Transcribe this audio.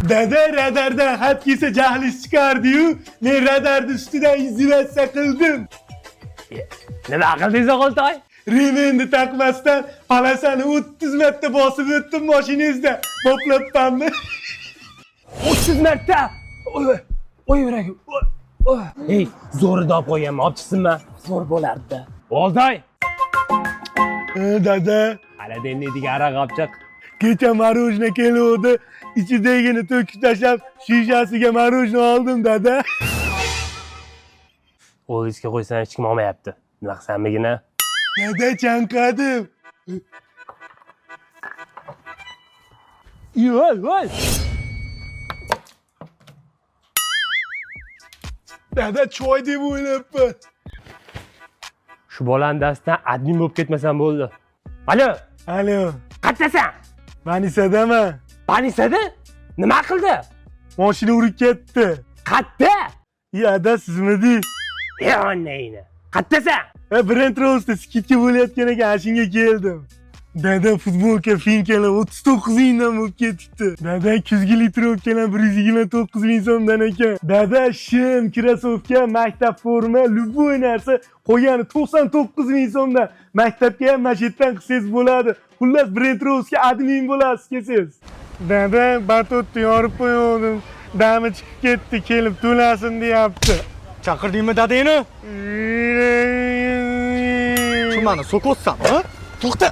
Dada radardan xat kelsa jahliz chiqardi-yu, men radarni ustidan izolyatsiya qildim. Nima qildingiz O'g'iltoy? Remenni taqmasdan palasani 30 marta bosib o'tdim mashinangizda. Boplabmanmi? 30 marta. Oy yuragim. Ey, zo'rida olib qo'yganman, olib chiqsinmi? Zo'r bo'lardi. O'g'iltoy. Dada, Hali dendiga aroq olib chiq. kecha marojna keluvdi, ichidagini to'kib tashlab, shishasiga marojna oldim, dada. O'g'lingizga qo'ysan hech kim olmayapti. Nima qilsanmigina? Dada chanqadim. Yo'l. Dada choy deb o'ylabman. Shu bolani dastidan admin bo'lib ketmasam bo'ldi. Alo, Alo, qayerdasan? Manisadaman. Panisada? Nima qildi? Mashina urib ketdi. Qayerda? Dada sizmidingiz? Yonnayni. Qayerdasan? Brent Rose'da skidga bo'layotgan ekan, shunga keldim. Dada futbolka finkalar 39 mingdan bo'lib ketibdi. Dada kuzgi litrokalar 129 ming so'mdan ekan. Dada shim, krasovka, maktab forma, любой narsa qo'ygani 99 ming so'mdan. Maktabga ham mashetdan qilsangiz bo'ladi. Xullas Brent Rose'ga admin bo'lasiz kelsangiz. Dada batutni yorib qo'ydim. Dami chiqib ketdi, kelib to'lasin deyapti. Chaqirdingmi dadangni? Shu meni so'kotsan, ha? To'xta.